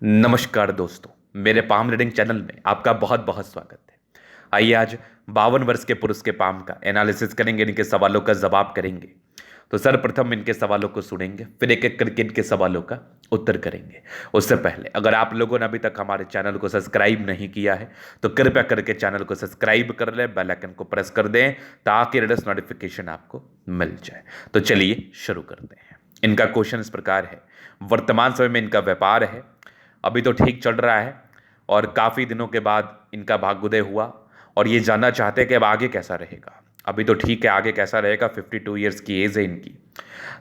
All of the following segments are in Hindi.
नमस्कार दोस्तों, मेरे पाम रीडिंग चैनल में आपका बहुत बहुत स्वागत है। आइए आज 52 वर्ष के पुरुष के पाम का एनालिसिस करेंगे, इनके सवालों का जवाब करेंगे। तो सर्वप्रथम इनके सवालों को सुनेंगे, फिर एक एक करके इनके सवालों का उत्तर करेंगे। उससे पहले अगर आप लोगों ने अभी तक हमारे चैनल को सब्सक्राइब नहीं किया है तो कृपया करके चैनल को सब्सक्राइब कर लें, बेल आइकन को प्रेस कर दें ताकि लेटेस्ट नोटिफिकेशन आपको मिल जाए। तो चलिए शुरू करते हैं। इनका क्वेश्चन इस प्रकार है। वर्तमान समय में इनका व्यापार है, अभी तो ठीक चल रहा है और काफ़ी दिनों के बाद इनका भाग्योदय हुआ और ये जानना चाहते हैं कि अब आगे कैसा रहेगा। अभी तो ठीक है, आगे कैसा रहेगा। 52 ईयर्स की एज है इनकी।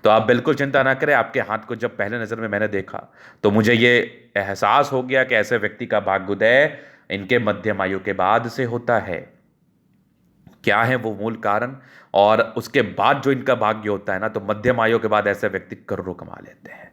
तो आप बिल्कुल चिंता ना करें। आपके हाथ को जब पहले नज़र में मैंने देखा तो मुझे ये एहसास हो गया कि ऐसे व्यक्ति का भाग्योदय इनके मध्यम आयु के बाद से होता है। क्या है वो मूल कारण, और उसके बाद जो इनका भाग्य होता है ना, तो मध्यम आयु के बाद ऐसे व्यक्ति करोड़ों कमा लेते हैं।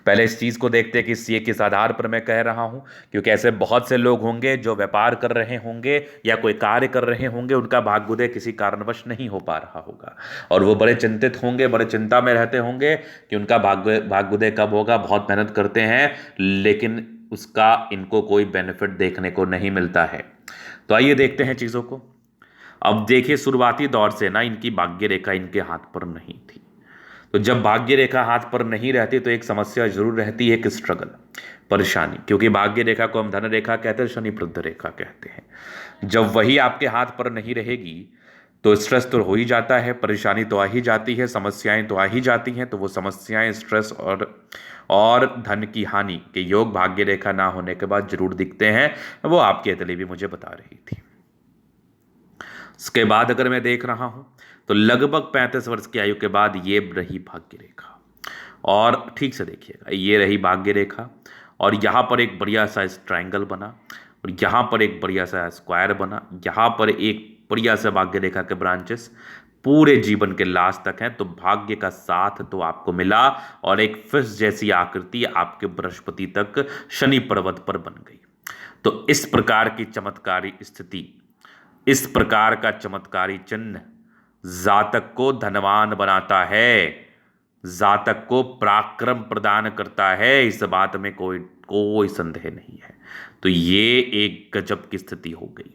पहले इस चीज को देखते हैं कि ये किस आधार पर मैं कह रहा हूं, क्योंकि ऐसे बहुत से लोग होंगे जो व्यापार कर रहे होंगे या कोई कार्य कर रहे होंगे, उनका भाग्योदय किसी कारणवश नहीं हो पा रहा होगा और वो बड़े चिंतित होंगे, बड़े चिंता में रहते होंगे कि उनका भाग्योदय कब होगा। बहुत मेहनत करते हैं लेकिन उसका इनको कोई बेनिफिट देखने को नहीं मिलता है। तो आइए देखते हैं चीजों को। अब देखिए, शुरुआती दौर से ना इनकी भाग्य रेखा इनके हाथ पर नहीं थी। तो जब भाग्य रेखा हाथ पर नहीं रहती तो एक समस्या जरूर रहती है, एक स्ट्रगल, परेशानी। क्योंकि भाग्य रेखा को हम धन रेखा कहते हैं, शनि प्रद रेखा कहते हैं। जब वही आपके हाथ पर नहीं रहेगी तो स्ट्रेस तो हो ही जाता है, परेशानी तो आ ही जाती है, समस्याएं तो आ ही जाती हैं। तो वो समस्याएं, स्ट्रेस और धन की हानि के योग भाग्य रेखा ना होने के बाद जरूर दिखते हैं। वो आपकी अतली भी मुझे बता रही थी। इसके बाद अगर मैं देख रहा हूं तो लगभग 35 वर्ष की आयु के बाद ये रही भाग्य रेखा। और ठीक से देखिएगा, ये रही भाग्य रेखा और यहाँ पर एक बढ़िया सा ट्रायंगल बना और यहाँ पर एक बढ़िया सा स्क्वायर बना, यहाँ पर एक बढ़िया सा भाग्य रेखा के ब्रांचेस पूरे जीवन के लास्ट तक हैं। तो भाग्य का साथ तो आपको मिला और एक फिश जैसी आकृति आपके बृहस्पति तक शनि पर्वत पर बन गई। तो इस प्रकार की चमत्कारी स्थिति, इस प्रकार का चमत्कारी चिन्ह जातक को धनवान बनाता है, जातक को पराक्रम प्रदान करता है। इस बात में कोई कोई संदेह नहीं है। तो ये एक गजब की स्थिति हो गई,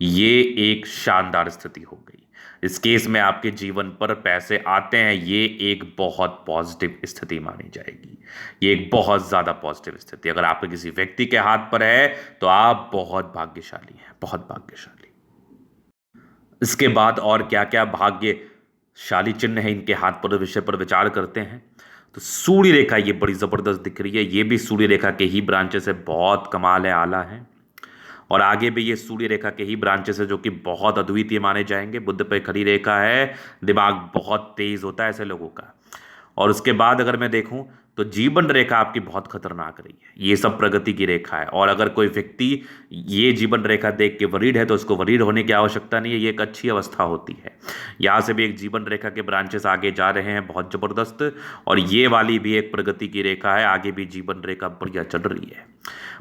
ये एक शानदार स्थिति हो गई। इस केस में आपके जीवन पर पैसे आते हैं, ये एक बहुत पॉजिटिव स्थिति मानी जाएगी। ये एक बहुत ज्यादा पॉजिटिव स्थिति अगर आपके किसी व्यक्ति के हाथ पर है तो आप बहुत भाग्यशाली हैं, बहुत भाग्यशाली। इसके बाद और क्या क्या भाग्यशाली चिन्ह है इनके हाथ पर, विषय पर विचार करते हैं। तो सूर्य रेखा ये बड़ी जबरदस्त दिख रही है। ये भी सूर्य रेखा के ही ब्रांचेस है, बहुत कमाल है, आला है। और आगे भी ये सूर्य रेखा के ही ब्रांचेस है जो कि बहुत अद्वितीय माने जाएंगे। बुध पे खड़ी रेखा है, दिमाग बहुत तेज होता है ऐसे लोगों का। और उसके बाद अगर मैं देखूं तो जीवन रेखा आपकी बहुत खतरनाक रही है। ये सब प्रगति की रेखा है और अगर कोई व्यक्ति ये जीवन रेखा देख के वरीड है तो उसको वरीड होने की आवश्यकता नहीं है, ये एक अच्छी अवस्था होती है। यहाँ से भी एक जीवन रेखा के ब्रांचेस आगे जा रहे हैं बहुत जबरदस्त, और ये वाली भी एक प्रगति की रेखा है। आगे भी जीवन रेखा बढ़िया चल रही है।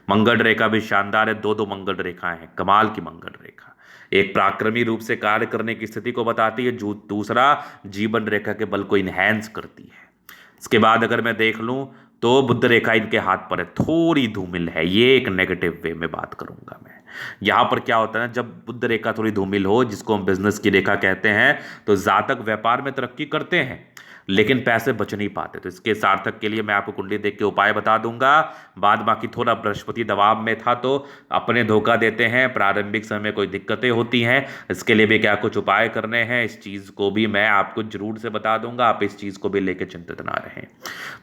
मंगल रेखा भी शानदार है, दो दो मंगल रेखाएं हैं, कमाल की मंगल रेखा। एक पराक्रमी रूप से कार्य करने की स्थिति को बताती है, जो दूसरा जीवन रेखा के बल को इनहैंस करती है। इसके बाद अगर मैं देख लूं तो बुध रेखा इनके हाथ पर है, थोड़ी धूमिल है। ये एक नेगेटिव वे में बात करूंगा मैं। यहां पर क्या होता है ना, जब बुध रेखा थोड़ी धूमिल हो, जिसको हम बिजनेस की रेखा कहते हैं, तो जातक व्यापार में तरक्की करते हैं लेकिन पैसे बच नहीं पाते। तो इसके सार्थक के लिए मैं आपको कुंडली देख के उपाय बता दूंगा। बाद बाकी थोड़ा बृहस्पति दबाव में था तो अपने धोखा देते हैं, प्रारंभिक समय में कोई दिक्कतें होती हैं। इसके लिए भी क्या कुछ उपाय करने हैं, इस चीज़ को भी मैं आपको जरूर से बता दूंगा। आप इस चीज़ को भी लेकर चिंतित ना रहें।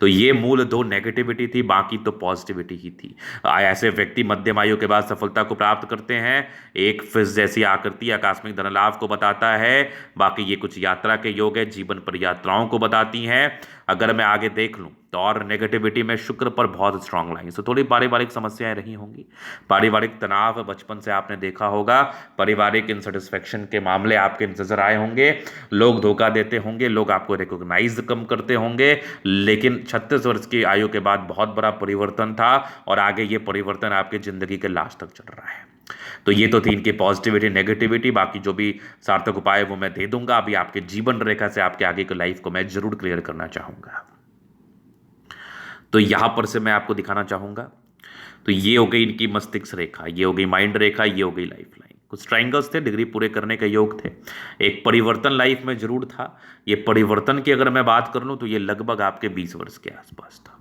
तो ये मूल दो नेगेटिविटी थी, बाकी तो पॉजिटिविटी ही थी। ऐसे व्यक्ति मध्यम आयु के बाद सफलता को प्राप्त करते हैं। एक फिश जैसी आकृति आकस्मिक धन लाभ को बताता है। बाकी ये कुछ यात्रा के योग है, जीवन पर यात्राओं को बताती हैं। अगर मैं आगे देख लूं तो और नेगेटिविटी में शुक्र पर बहुत स्ट्रांग लाइन, तो थोड़ी पारिवारिक समस्याएं रही होंगी। पारिवारिक तनाव बचपन से आपने देखा होगा, पारिवारिक इंसेटिस्फेक्शन के मामले आपके नजर आए होंगे। लोग धोखा देते होंगे, लोग आपको रिकॉग्नाइज कम करते होंगे। लेकिन 36 वर्ष की आयु के बाद बहुत बड़ा परिवर्तन था और आगे ये परिवर्तन आपकी जिंदगी के लास्ट तक चल रहा है। तो ये तो थी इनकी पॉजिटिविटी नेगेटिविटी। बाकी जो भी सार्थक उपाय वो मैं दे दूंगा। अभी आपके जीवन रेखा से आपके आगे की लाइफ को मैं जरूर क्लियर करना चाहूंगा। तो यहां पर से मैं आपको दिखाना चाहूंगा तो ये हो गई इनकी मस्तिष्क रेखा, ये हो गई माइंड रेखा, ये हो गई लाइफ लाइन। कुछ ट्राइंगल्स थे, डिग्री पूरे करने के योग थे। एक परिवर्तन लाइफ में जरूर था। ये परिवर्तन की अगर मैं बात कर लूँ तो ये लगभग आपके 20 वर्ष के आसपास था।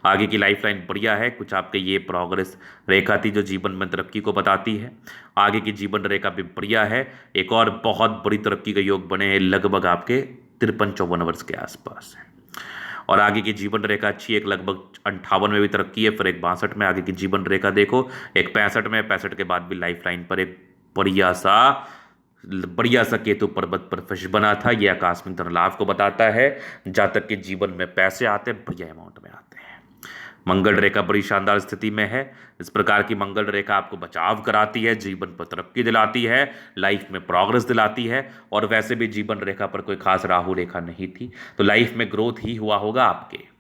आगे की लाइफ लाइन बढ़िया है। कुछ आपके ये प्रोग्रेस रेखा थी जो जीवन में तरक्की को बताती है। आगे की जीवन रेखा भी बढ़िया है। एक और बहुत बड़ी तरक्की के योग बने हैं लगभग आपके 53-54 वर्ष के आसपास है। और आगे की जीवन रेखा अच्छी है। एक लगभग 58 में भी तरक्की है, फिर एक 62 में आगे की जीवन रेखा देखो, एक 65 में, 65 के बाद भी लाइफ लाइन पर एक बढ़िया सा केतु पर्वत पर फिश बना था। यह आकस्मिक धन लाभ को बताता है। जातक के जीवन में पैसे आते हैं, बढ़िया अमाउंट में आते हैं। मंगल रेखा बड़ी शानदार स्थिति में है। इस प्रकार की मंगल रेखा आपको बचाव कराती है, जीवन पर तरक्की दिलाती है, लाइफ में प्रोग्रेस दिलाती है। और वैसे भी जीवन रेखा पर कोई खास राहु रेखा नहीं थी, तो लाइफ में ग्रोथ ही हुआ होगा आपके।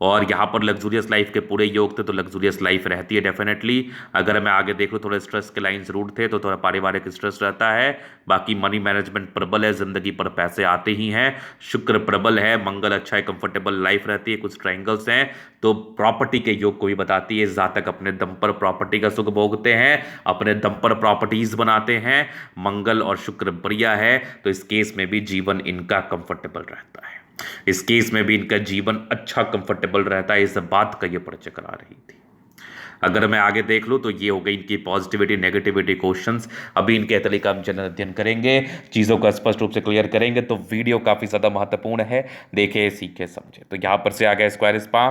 और यहाँ पर लग्जूरियस लाइफ के पूरे योग थे, तो लग्जूरियस लाइफ रहती है डेफिनेटली। अगर मैं आगे देख लूँ, थोड़े स्ट्रेस के लाइन जरूर थे, तो थोड़ा पारिवारिक स्ट्रेस रहता है। बाकी मनी मैनेजमेंट प्रबल है, जिंदगी पर पैसे आते ही हैं। शुक्र प्रबल है, मंगल अच्छा है, कंफर्टेबल लाइफ रहती है। कुछ ट्राइंगल्स हैं तो प्रॉपर्टी के योग को भी बताती है। जातक अपने दम पर प्रॉपर्टी का सुख भोगते हैं, अपने दम पर प्रॉपर्टीज बनाते हैं। मंगल और शुक्र बढ़िया है, तो इस केस में भी जीवन इनका कंफर्टेबल रहता है। इस केस में भी इनका जीवन अच्छा कंफर्टेबल रहता है। इस बात का ये परिचय करा रही थी। अगर मैं आगे देख लूँ तो ये हो गई इनकी पॉजिटिविटी नेगेटिविटी क्वेश्चंस। अभी इनके एथली का हम जनरल अध्ययन करेंगे, चीज़ों को स्पष्ट रूप से क्लियर करेंगे। तो वीडियो काफ़ी ज़्यादा महत्वपूर्ण है, देखे सीखे समझे। तो यहाँ पर से आ गया स्क्वायर स्पा।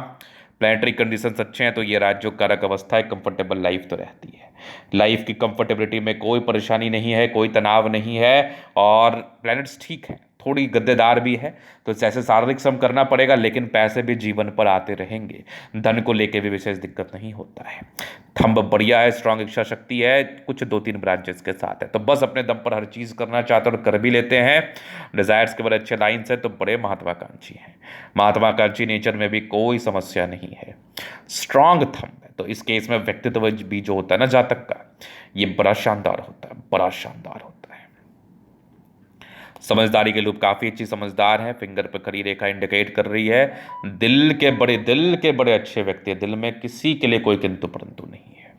प्लानिटरी कंडीशंस अच्छे हैं, तो ये राज्यों कारक अवस्था है, कंफर्टेबल लाइफ तो रहती है। लाइफ की कंफर्टेबिलिटी में कोई परेशानी नहीं है, कोई तनाव नहीं है। और प्लैनेट्स ठीक है, थोड़ी गद्देदार भी है, तो जैसे शारीरिक श्रम करना पड़ेगा, लेकिन पैसे भी जीवन पर आते रहेंगे। धन को लेके भी विशेष दिक्कत नहीं होता है। थंब बढ़िया है, स्ट्रांग इच्छा शक्ति है, कुछ 2-3 ब्रांचेस के साथ है, तो बस अपने दम पर हर चीज़ करना चाहते हैं और कर भी लेते हैं। डिजायर्स के बड़े अच्छे लाइन्स है, तो बड़े महत्वाकांक्षी हैं। महत्वाकांक्षी नेचर में भी कोई समस्या नहीं है। स्ट्रांग थंब है, तो इस केस में व्यक्तित्व भी जो होता है ना जातक का, ये बड़ा शानदार होता है, बड़ा शानदार होता है। समझदारी के लूप काफ़ी अच्छी समझदार है। फिंगर पे खड़ी रेखा इंडिकेट कर रही है दिल के बड़े अच्छे व्यक्ति है। दिल में किसी के लिए कोई किंतु परंतु नहीं है।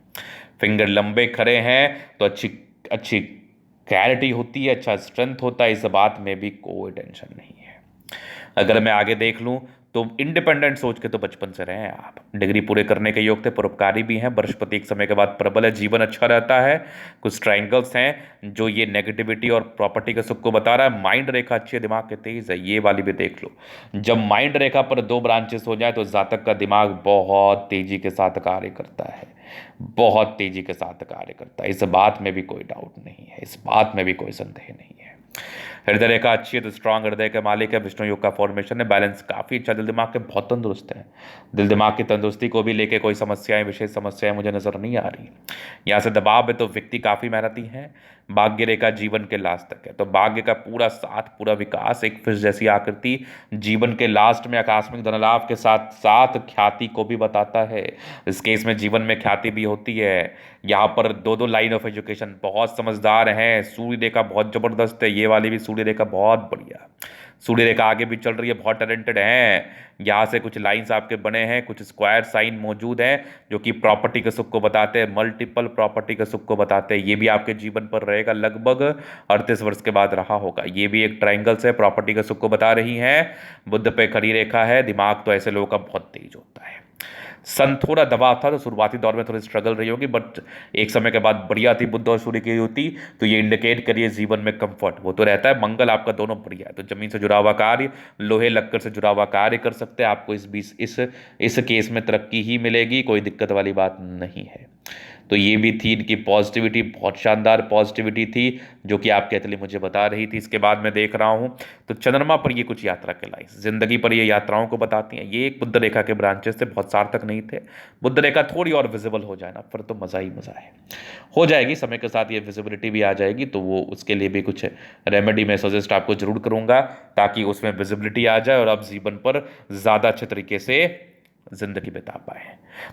फिंगर लंबे खड़े हैं तो अच्छी अच्छी क्लैरिटी होती है, अच्छा स्ट्रेंथ होता है। इस बात में भी कोई टेंशन नहीं है। अगर मैं आगे देख लूँ तो इंडिपेंडेंट सोच के तो बचपन से रहे हैं आप। डिग्री पूरे करने के योग थे, परोपकारी भी हैं। बृहस्पति एक समय के बाद प्रबल है, जीवन अच्छा रहता है। कुछ ट्राइंगल्स हैं जो ये नेगेटिविटी और प्रॉपर्टी के सुख को बता रहा है। माइंड रेखा अच्छी है, दिमाग के तेज है, ये वाली भी देख लो। जब माइंड रेखा पर 2 ब्रांचेस हो जाए तो जातक का दिमाग बहुत तेजी के साथ कार्य करता है, बहुत तेजी के साथ कार्य करता है। इस बात में भी कोई डाउट नहीं है, इस बात में भी कोई संदेह नहीं है। हृदय रेखा अच्छी है, तो स्ट्रांग हृदय के मालिक है। विष्णु योग का फॉर्मेशन है, बैलेंस काफ़ी अच्छा। दिल दिमाग के बहुत तंदुरुस्त है। दिल दिमाग की तंदुरुस्ती को भी लेके कोई समस्याएं, विशेष समस्याएं मुझे नजर नहीं आ रही। यहाँ से दबाव है, तो व्यक्ति काफ़ी मेहनती है। भाग्य रेखा जीवन के लास्ट तक है, तो भाग्य का पूरा साथ, पूरा विकास, एक फिश जैसी आकृति जीवन के लास्ट में आकस्मिक धनलाभ के साथ साथ ख्याति को भी बताता है। इस केस में जीवन में ख्याति भी होती है। यहाँ पर 2-2 लाइन ऑफ एजुकेशन, बहुत समझदार हैं। सूर्य रेखा बहुत जबरदस्त है, ये वाली भी सूर्य रेखा बहुत बढ़िया। सूर्य रेखा आगे भी चल रही है, बहुत टैलेंटेड हैं। यहाँ से कुछ लाइंस आपके बने हैं, कुछ स्क्वायर साइन मौजूद हैं जो कि प्रॉपर्टी के सुख को बताते हैं, मल्टीपल प्रॉपर्टी के सुख को बताते हैं। ये भी आपके जीवन पर रहेगा, लगभग 38 वर्ष के बाद रहा होगा। ये भी एक ट्राइंगल्स है, प्रॉपर्टी के सुख को बता रही हैं। बुध पे खड़ी रेखा है। दिमाग तो ऐसे लोगों का बहुत तेज होता है। सन थोड़ा दबाव था, तो शुरुआती दौर में थोड़ी स्ट्रगल रही होगी, बट एक समय के बाद बढ़िया थी। बुध और सूर्य की युति, तो ये इंडिकेट करिए जीवन में कंफर्ट वो तो रहता है। मंगल आपका दोनों बढ़िया है, तो जमीन से जुड़ा हुआ कार्य, लोहे लक्कड़ से जुड़ा हुआ कार्य कर सकते हैं। आपको इस केस में तरक्की ही मिलेगी, कोई दिक्कत वाली बात नहीं है। तो ये भी थी इनकी पॉजिटिविटी, बहुत शानदार पॉजिटिविटी थी जो कि आपके अतली मुझे बता रही थी। इसके बाद मैं देख रहा हूँ तो चंद्रमा पर ये कुछ यात्रा के लाइन्स, जिंदगी पर ये यात्राओं को बताती हैं। ये एक बुध रेखा के ब्रांचेस थे, बहुत सार्थक नहीं थे। बुध रेखा थोड़ी और विजिबल हो जाए ना, फिर तो मज़ा ही मज़ा है। हो जाएगी समय के साथ, ये विजिबिलिटी भी आ जाएगी, तो वो उसके लिए भी कुछ रेमेडी मैं सजेस्ट आपको जरूर करूँगा, ताकि उसमें विजिबिलिटी आ जाए और आप जीवन पर ज़्यादा अच्छे तरीके से जिंदगी बिता पाए।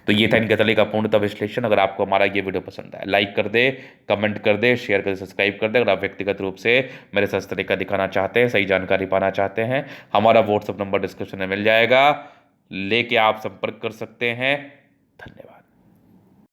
तो ये था इनके तले का पूर्णतः विश्लेषण। अगर आपको हमारा ये वीडियो पसंद आया, लाइक कर दे, कमेंट कर दे, शेयर कर दे, सब्सक्राइब कर दे। अगर आप व्यक्तिगत रूप से मेरे साथ इस तरीका दिखाना चाहते हैं, सही जानकारी पाना चाहते हैं, हमारा व्हाट्सएप नंबर डिस्क्रिप्शन में मिल जाएगा, लेके आप संपर्क कर सकते हैं।